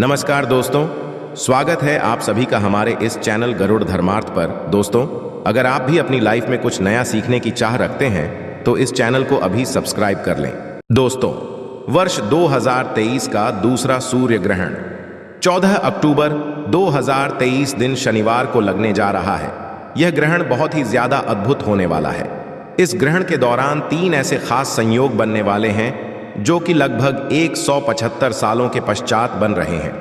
नमस्कार दोस्तों, स्वागत है आप सभी का हमारे इस चैनल गरुड़ धर्मार्थ पर। दोस्तों, अगर आप भी अपनी लाइफ में कुछ नया सीखने की चाह रखते हैं तो इस चैनल को अभी सब्सक्राइब कर लें। दोस्तों, वर्ष 2023 का दूसरा सूर्य ग्रहण 14 अक्टूबर 2023 दिन शनिवार को लगने जा रहा है। यह ग्रहण बहुत ही ज्यादा अद्भुत होने वाला है। इस ग्रहण के दौरान 3 ऐसे खास संयोग बनने वाले हैं जो कि लगभग 175 सालों के पश्चात बन रहे हैं।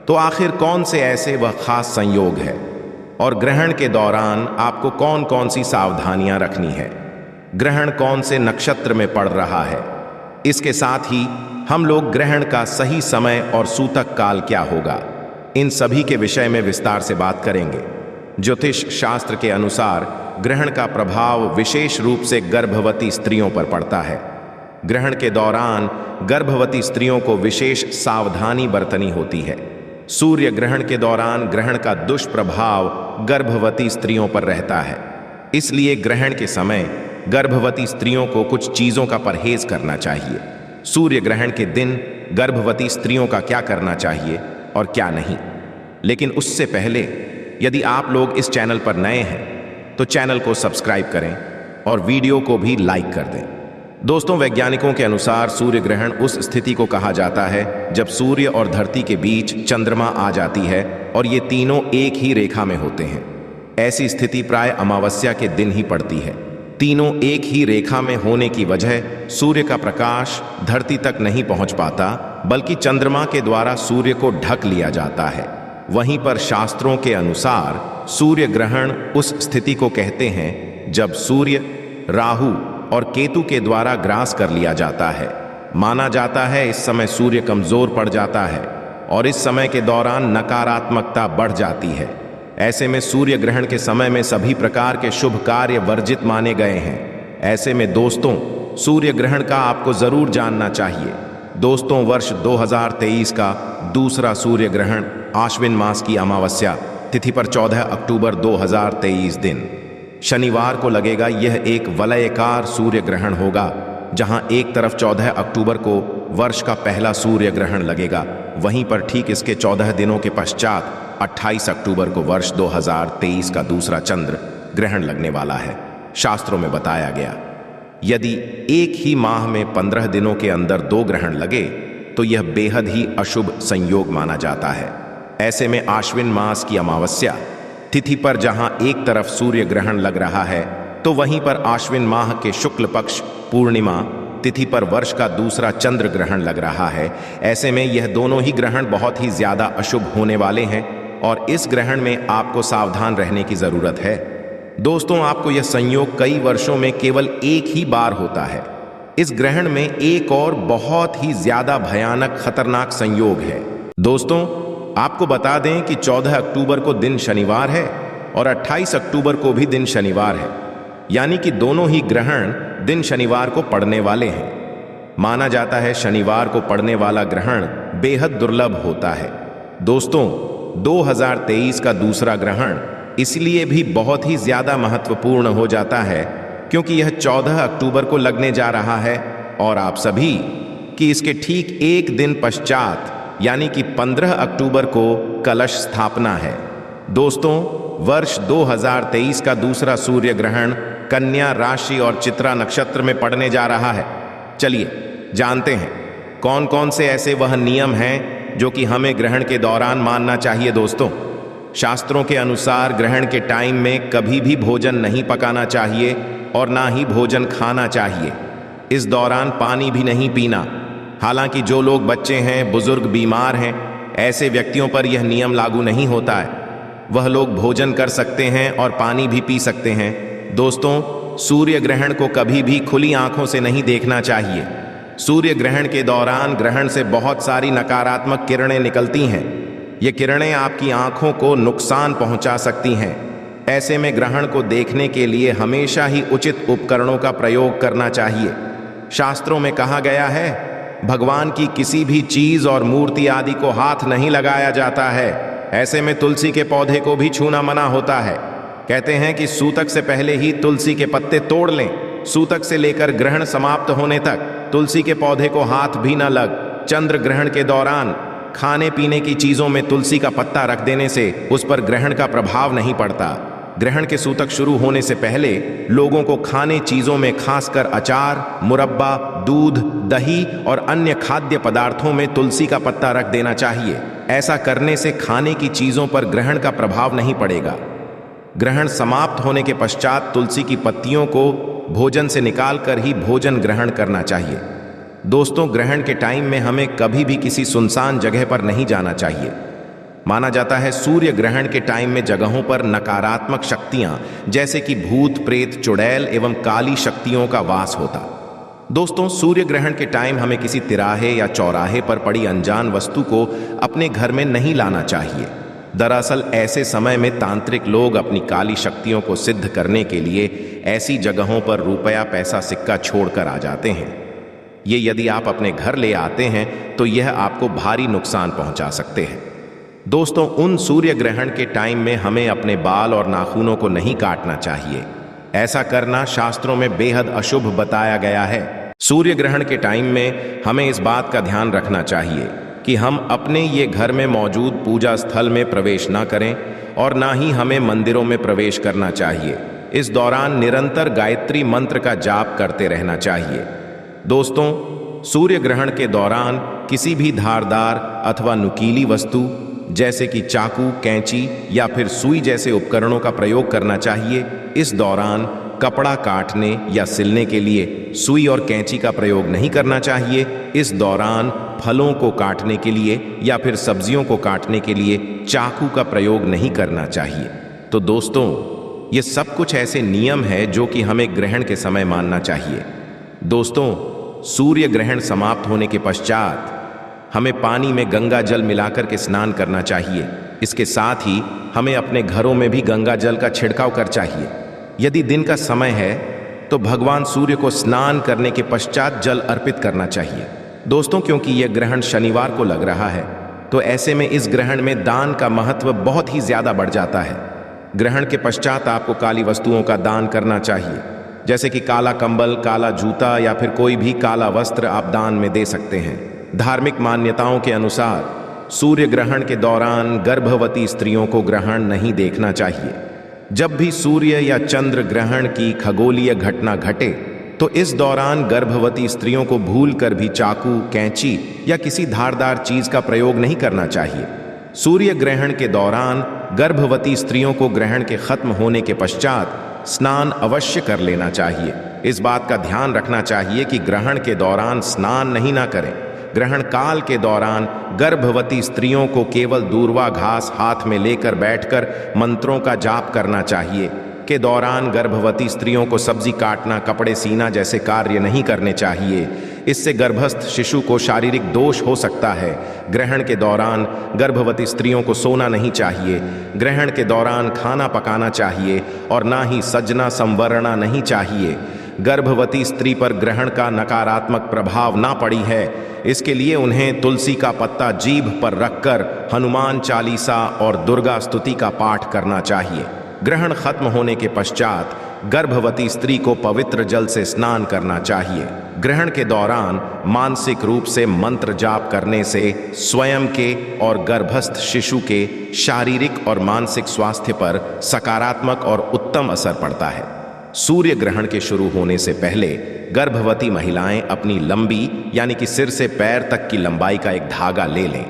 तो आखिर कौन से ऐसे वह खास संयोग है और ग्रहण के दौरान आपको कौन कौन सी सावधानियां रखनी है, ग्रहण कौन से नक्षत्र में पड़ रहा है, इसके साथ ही हम लोग ग्रहण का सही समय और सूतक काल क्या होगा, इन सभी के विषय में विस्तार से बात करेंगे। ज्योतिष शास्त्र के अनुसार ग्रहण का प्रभाव विशेष रूप से गर्भवती स्त्रियों पर पड़ता है। ग्रहण के दौरान गर्भवती स्त्रियों को विशेष सावधानी बरतनी होती है। सूर्य ग्रहण के दौरान ग्रहण का दुष्प्रभाव गर्भवती स्त्रियों पर रहता है, इसलिए ग्रहण के समय गर्भवती स्त्रियों को कुछ चीजों का परहेज करना चाहिए। सूर्य ग्रहण के दिन गर्भवती स्त्रियों का क्या करना चाहिए और क्या नहीं। लेकिन उससे पहले यदि आप लोग इस चैनल पर नए हैं तो चैनल को सब्सक्राइब करें और वीडियो को भी लाइक कर दें। दोस्तों, वैज्ञानिकों के अनुसार सूर्य ग्रहण उस स्थिति को कहा जाता है जब सूर्य और धरती के बीच चंद्रमा आ जाती है और ये तीनों एक ही रेखा में होते हैं। ऐसी स्थिति प्राय अमावस्या के दिन ही पड़ती है। तीनों एक ही रेखा में होने की वजह सूर्य का प्रकाश धरती तक नहीं पहुंच पाता, बल्कि चंद्रमा के द्वारा सूर्य को ढक लिया जाता है। वहीं पर शास्त्रों के अनुसार सूर्य ग्रहण उस स्थिति को कहते हैं जब सूर्य, राहु और केतु के द्वारा ग्रास कर लिया जाता है। माना जाता है इस समय सूर्य कमजोर पड़ जाता है और इस समय के दौरान नकारात्मकता बढ़ जाती है। ऐसे में सूर्य ग्रहण के समय में सभी प्रकार के शुभ कार्य वर्जित माने गए हैं। ऐसे में दोस्तों, सूर्य ग्रहण का आपको जरूर जानना चाहिए। दोस्तों, वर्ष 2023 का दूसरा सूर्य ग्रहण आश्विन मास की अमावस्या तिथि पर 14 अक्टूबर 2023 दिन शनिवार को लगेगा। यह एक वलयाकार सूर्य ग्रहण होगा, जहां एक तरफ 14 अक्टूबर को वर्ष का पहला सूर्य ग्रहण लगेगा, वहीं पर ठीक इसके 14 दिनों के पश्चात 28 अक्टूबर को वर्ष 2023 का दूसरा चंद्र ग्रहण लगने वाला है। शास्त्रों में बताया गया, यदि एक ही माह में 15 दिनों के अंदर 2 ग्रहण लगे तो यह बेहद ही अशुभ संयोग माना जाता है। ऐसे में आश्विन मास की अमावस्या तिथि पर जहां एक तरफ सूर्य ग्रहण लग रहा है तो वहीं पर आश्विन माह के शुक्ल पक्ष पूर्णिमा तिथि पर वर्ष का दूसरा चंद्र ग्रहण लग रहा है। ऐसे में यह दोनों ही ग्रहण बहुत ही ज्यादा अशुभ होने वाले हैं और इस ग्रहण में आपको सावधान रहने की जरूरत है। दोस्तों, आपको यह संयोग कई वर्षों में केवल एक ही बार होता है। इस ग्रहण में एक और बहुत ही ज्यादा भयानक खतरनाक संयोग है। दोस्तों, आपको बता दें कि 14 अक्टूबर को दिन शनिवार है और 28 अक्टूबर को भी दिन शनिवार है, यानी कि दोनों ही ग्रहण दिन शनिवार को पड़ने वाले हैं। माना जाता है शनिवार को पड़ने वाला ग्रहण बेहद दुर्लभ होता है। दोस्तों, 2023 का दूसरा ग्रहण इसलिए भी बहुत ही ज्यादा महत्वपूर्ण हो जाता है क्योंकि यह 14 अक्टूबर को लगने जा रहा है और आप सभी कि इसके ठीक एक दिन पश्चात यानी कि 15 अक्टूबर को कलश स्थापना है। दोस्तों, वर्ष 2023 का दूसरा सूर्य ग्रहण कन्या राशि और चित्रा नक्षत्र में पड़ने जा रहा है। चलिए जानते हैं कौन कौन से ऐसे वह नियम हैं जो कि हमें ग्रहण के दौरान मानना चाहिए। दोस्तों, शास्त्रों के अनुसार ग्रहण के टाइम में कभी भी भोजन नहीं पकाना चाहिए और ना ही भोजन खाना चाहिए। इस दौरान पानी भी नहीं पीना। हालांकि जो लोग बच्चे हैं, बुजुर्ग, बीमार हैं, ऐसे व्यक्तियों पर यह नियम लागू नहीं होता है। वह लोग भोजन कर सकते हैं और पानी भी पी सकते हैं। दोस्तों, सूर्य ग्रहण को कभी भी खुली आंखों से नहीं देखना चाहिए। सूर्य ग्रहण के दौरान ग्रहण से बहुत सारी नकारात्मक किरणें निकलती हैं। ये किरणें आपकी आंखों को नुकसान पहुंचा सकती हैं। ऐसे में ग्रहण को देखने के लिए हमेशा ही उचित उपकरणों का प्रयोग करना चाहिए। शास्त्रों में कहा गया है, भगवान की किसी भी चीज और मूर्ति आदि को हाथ नहीं लगाया जाता है। ऐसे में तुलसी के पौधे को भी छूना मना होता है। कहते हैं कि सूतक से पहले ही तुलसी के पत्ते तोड़ लें। सूतक से लेकर ग्रहण समाप्त होने तक तुलसी के पौधे को हाथ भी न लग। चंद्र ग्रहण के दौरान खाने पीने की चीजों में तुलसी का पत्ता रख देने से उस पर ग्रहण का प्रभाव नहीं पड़ता। ग्रहण के सूतक शुरू होने से पहले लोगों को खाने चीजों में खासकर अचार, मुरब्बा, दूध, दही और अन्य खाद्य पदार्थों में तुलसी का पत्ता रख देना चाहिए। ऐसा करने से खाने की चीजों पर ग्रहण का प्रभाव नहीं पड़ेगा। ग्रहण समाप्त होने के पश्चात तुलसी की पत्तियों को भोजन से निकालकर ही भोजन ग्रहण करना चाहिए। दोस्तों, ग्रहण के टाइम में हमें कभी भी किसी सुनसान जगह पर नहीं जाना चाहिए। माना जाता है सूर्य ग्रहण के टाइम में जगहों पर नकारात्मक शक्तियां जैसे कि भूत, प्रेत, चुड़ैल एवं काली शक्तियों का वास होता। दोस्तों, सूर्य ग्रहण के टाइम हमें किसी तिराहे या चौराहे पर पड़ी अनजान वस्तु को अपने घर में नहीं लाना चाहिए। दरअसल ऐसे समय में तांत्रिक लोग अपनी काली शक्तियों को सिद्ध करने के लिए ऐसी जगहों पर रुपया, पैसा, सिक्का छोड़कर आ जाते हैं। ये यदि आप अपने घर ले आते हैं तो यह आपको भारी नुकसान पहुंचा सकते हैं। दोस्तों, उन सूर्य ग्रहण के टाइम में हमें अपने बाल और नाखूनों को नहीं काटना चाहिए। ऐसा करना शास्त्रों में बेहद अशुभ बताया गया है। सूर्य ग्रहण के टाइम में हमें इस बात का ध्यान रखना चाहिए कि हम अपने ये घर में मौजूद पूजा स्थल में प्रवेश ना करें और ना ही हमें मंदिरों में प्रवेश करना चाहिए। इस दौरान निरंतर गायत्री मंत्र का जाप करते रहना चाहिए। दोस्तों, सूर्य ग्रहण के दौरान किसी भी धारदार अथवा नुकीली वस्तु जैसे कि चाकू, कैंची या फिर सुई जैसे उपकरणों का प्रयोग करना चाहिए। इस दौरान कपड़ा काटने या सिलने के लिए सुई और कैंची का प्रयोग नहीं करना चाहिए। इस दौरान फलों को काटने के लिए या फिर सब्जियों को काटने के लिए चाकू का प्रयोग नहीं करना चाहिए। तो दोस्तों, ये सब कुछ ऐसे नियम है जो कि हमें ग्रहण के समय मानना चाहिए। दोस्तों, सूर्य ग्रहण समाप्त होने के पश्चात हमें पानी में गंगा जल मिलाकर के स्नान करना चाहिए। इसके साथ ही हमें अपने घरों में भी गंगा जल का छिड़काव कर चाहिए। यदि दिन का समय है तो भगवान सूर्य को स्नान करने के पश्चात जल अर्पित करना चाहिए। दोस्तों, क्योंकि यह ग्रहण शनिवार को लग रहा है तो ऐसे में इस ग्रहण में दान का महत्व बहुत ही ज्यादा बढ़ जाता है। ग्रहण के पश्चात आपको काली वस्तुओं का दान करना चाहिए, जैसे कि काला कंबल, काला जूता या फिर कोई भी काला वस्त्र आप दान में दे सकते हैं। धार्मिक मान्यताओं के अनुसार सूर्य ग्रहण के दौरान गर्भवती स्त्रियों को ग्रहण नहीं देखना चाहिए। जब भी सूर्य या चंद्र ग्रहण की खगोलीय घटना घटे तो इस दौरान गर्भवती स्त्रियों को भूलकर भी चाकू, कैंची या किसी धारदार चीज का प्रयोग नहीं करना चाहिए। सूर्य ग्रहण के दौरान गर्भवती स्त्रियों को ग्रहण के खत्म होने के पश्चात स्नान अवश्य कर लेना चाहिए। इस बात का ध्यान रखना चाहिए कि ग्रहण के दौरान स्नान नहीं ना करें। ग्रहण काल के दौरान गर्भवती स्त्रियों को केवल दूर्वा घास हाथ में लेकर बैठकर मंत्रों का जाप करना चाहिए। के दौरान गर्भवती स्त्रियों को सब्जी काटना, कपड़े सीना जैसे कार्य नहीं करने चाहिए। इससे गर्भस्थ शिशु को शारीरिक दोष हो सकता है। ग्रहण के दौरान गर्भवती स्त्रियों को सोना नहीं चाहिए। ग्रहण के दौरान खाना पकाना चाहिए और ना ही सजना संवरना नहीं चाहिए। गर्भवती स्त्री पर ग्रहण का नकारात्मक प्रभाव ना पड़ी है, इसके लिए उन्हें तुलसी का पत्ता जीभ पर रखकर हनुमान चालीसा और दुर्गा स्तुति का पाठ करना चाहिए। ग्रहण खत्म होने के पश्चात गर्भवती स्त्री को पवित्र जल से स्नान करना चाहिए। ग्रहण के दौरान मानसिक रूप से मंत्र जाप करने से स्वयं के और गर्भस्थ शिशु के शारीरिक और मानसिक स्वास्थ्य पर सकारात्मक और उत्तम असर पड़ता है। सूर्य ग्रहण के शुरू होने से पहले गर्भवती महिलाएं अपनी लंबी यानी कि सिर से पैर तक की लंबाई का एक धागा ले लें।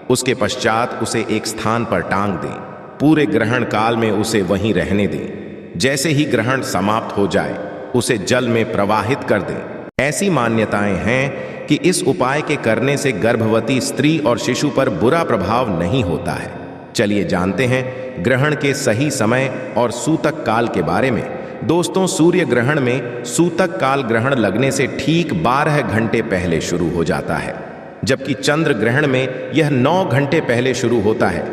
उसके पश्चात उसे एक स्थान पर टांग दें। पूरे ग्रहण काल में उसे वहीं रहने दें। जैसे ही ग्रहण समाप्त हो जाए उसे जल में प्रवाहित कर दें। ऐसी मान्यताएं हैं कि इस उपाय के करने से गर्भवती स्त्री और शिशु पर बुरा प्रभाव नहीं होता है। चलिए जानते हैं ग्रहण के सही समय और सूतक काल के बारे में। दोस्तों, सूर्य ग्रहण में सूतक काल ग्रहण लगने से ठीक 12 घंटे पहले शुरू हो जाता है, जबकि चंद्र ग्रहण में यह 9 घंटे पहले शुरू होता है।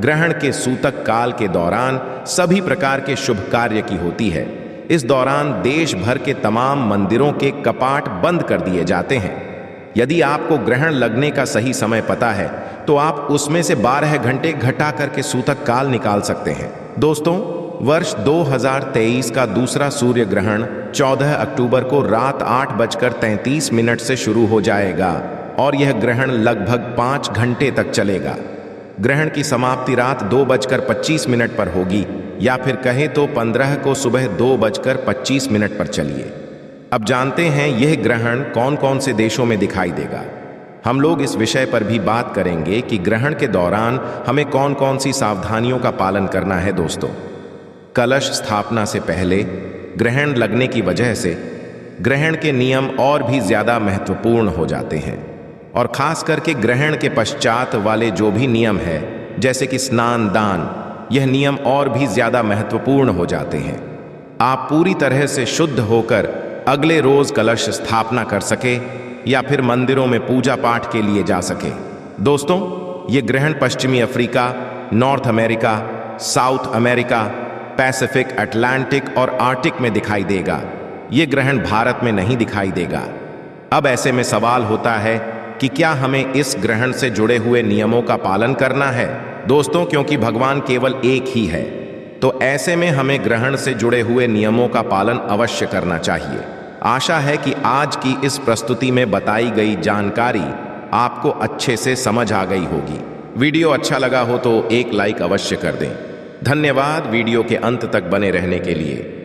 ग्रहण के सूतक काल के दौरान सभी प्रकार के शुभ कार्य की होती है। इस दौरान देश भर के तमाम मंदिरों के कपाट बंद कर दिए जाते हैं। यदि आपको ग्रहण लगने का सही समय पता है तो आप उसमें से 12 घंटे घटा करके सूतक काल निकाल सकते हैं। दोस्तों, वर्ष 2023 का दूसरा सूर्य ग्रहण 14 अक्टूबर को रात 8:33 से शुरू हो जाएगा और यह ग्रहण लगभग 5 घंटे तक चलेगा। ग्रहण की समाप्ति रात 2:25 पर होगी, या फिर कहें तो 15 को सुबह 2:25 पर चलिए। अब जानते हैं यह ग्रहण कौन कौन से देशों में दिखाई देगा। हम लोग इस विषय पर भी बात करेंगे कि ग्रहण के दौरान हमें कौन कौन सी सावधानियों का पालन करना है। दोस्तों, कलश स्थापना से पहले, ग्रहण लगने की वजह से ग्रहण के नियम और भी ज्यादा महत्वपूर्ण हो जाते हैं, और खास करके ग्रहण के पश्चात वाले जो भी नियम है, जैसे कि स्नान दान, यह नियम और भी ज्यादा महत्वपूर्ण हो जाते हैं। आप पूरी तरह से शुद्ध होकर अगले रोज कलश स्थापना कर सके या फिर मंदिरों में पूजा पाठ के लिए जा सके। दोस्तों, ये ग्रहण पश्चिमी Africa, north America, south America, Pacific, Atlantic और आर्टिक में दिखाई देगा। ये ग्रहण भारत में नहीं दिखाई देगा। अब ऐसे में सवाल होता है कि क्या हमें इस ग्रहण से जुड़े हुए नियमों का पालन करना है। दोस्तों, क्योंकि भगवान केवल एक ही है, तो ऐसे में हमें ग्रहण से जुड़े हुए नियमों का पालन अवश्य करना चाहिए। आशा है कि आज की इस प्रस्तुति में बताई गई जानकारी आपको अच्छे से समझ आ गई होगी। वीडियो अच्छा लगा हो तो एक लाइक अवश्य कर दें। धन्यवाद वीडियो के अंत तक बने रहने के लिए।